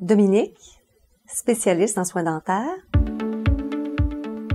Dominique, spécialiste en soins dentaires.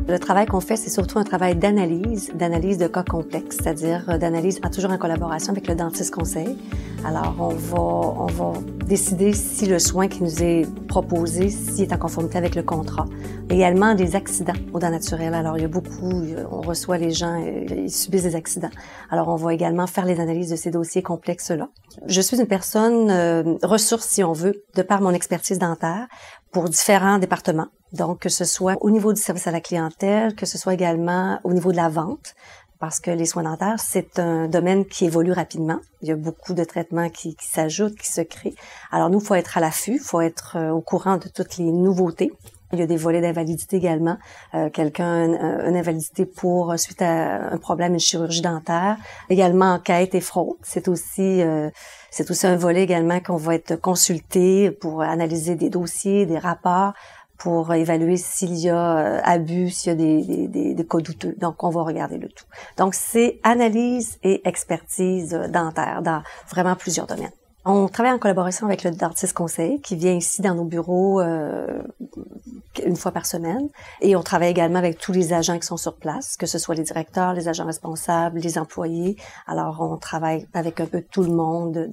Le travail qu'on fait, c'est surtout un travail d'analyse de cas complexes, c'est-à-dire d'analyse toujours en collaboration avec le dentiste conseil. Alors, on va décider si le soin qui nous est proposé, s'il est en conformité avec le contrat. Également, des accidents aux dents naturelles. Alors, il y a beaucoup, on reçoit les gens, ils subissent des accidents. Alors, on va également faire les analyses de ces dossiers complexes-là. Je suis une personne ressource, si on veut, de par mon expertise dentaire, pour différents départements. Donc, que ce soit au niveau du service à la clientèle, que ce soit également au niveau de la vente, parce que les soins dentaires, c'est un domaine qui évolue rapidement. Il y a beaucoup de traitements qui s'ajoutent, qui se créent. Alors, nous, il faut être à l'affût, il faut être au courant de toutes les nouveautés. Il y a des volets d'invalidité également. Quelqu'un une invalidité suite à un problème, une chirurgie dentaire. Également, enquête et fraude. C'est aussi un volet également qu'on va être consulté pour analyser des dossiers, des rapports, pour évaluer s'il y a abus, s'il y a des cas douteux. Donc, on va regarder le tout. Donc, c'est analyse et expertise dentaire dans vraiment plusieurs domaines. On travaille en collaboration avec le dentiste conseil qui vient ici dans nos bureaux une fois par semaine. Et on travaille également avec tous les agents qui sont sur place, que ce soit les directeurs, les agents responsables, les employés. Alors, on travaille avec un peu tout le monde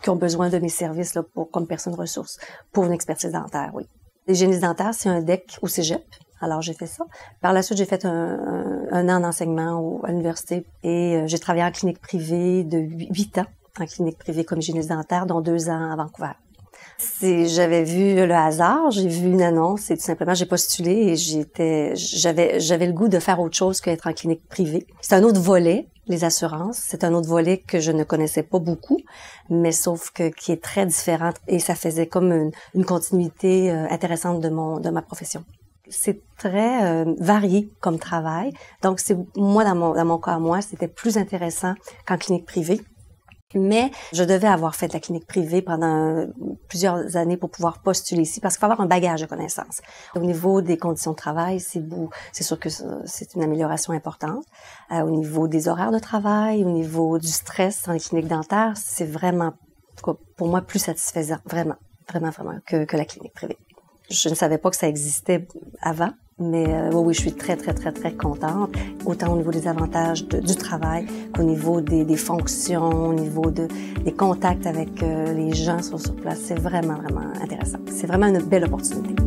qui ont besoin de mes services là, comme personne ressource pour une expertise dentaire, oui. L'hygiéniste dentaire, c'est un DEC au cégep. Alors, j'ai fait ça. Par la suite, j'ai fait un an d'enseignement à l'université et j'ai travaillé en clinique privée de 8 ans, en clinique privée comme hygiéniste dentaire, dont 2 ans à Vancouver. J'avais vu le hasard, j'ai vu une annonce et tout simplement, j'ai postulé et j'avais le goût de faire autre chose qu'être en clinique privée. C'est un autre volet, les assurances. C'est un autre volet que je ne connaissais pas beaucoup, mais sauf que qui est très différent et ça faisait comme une continuité intéressante de ma profession. C'est très varié comme travail. Donc, c'est moi, dans mon cas à moi, c'était plus intéressant qu'en clinique privée. Mais je devais avoir fait de la clinique privée pendant plusieurs années pour pouvoir postuler ici, parce qu'il faut avoir un bagage de connaissances. Au niveau des conditions de travail, c'est sûr que c'est une amélioration importante. Au niveau des horaires de travail, au niveau du stress en clinique dentaire, c'est vraiment, pour moi, plus satisfaisant, vraiment que la clinique privée. Je ne savais pas que ça existait avant. Mais oui, je suis très contente, autant au niveau des avantages du travail qu'au niveau des fonctions, au niveau des contacts avec les gens sur place. C'est vraiment intéressant. C'est vraiment une belle opportunité.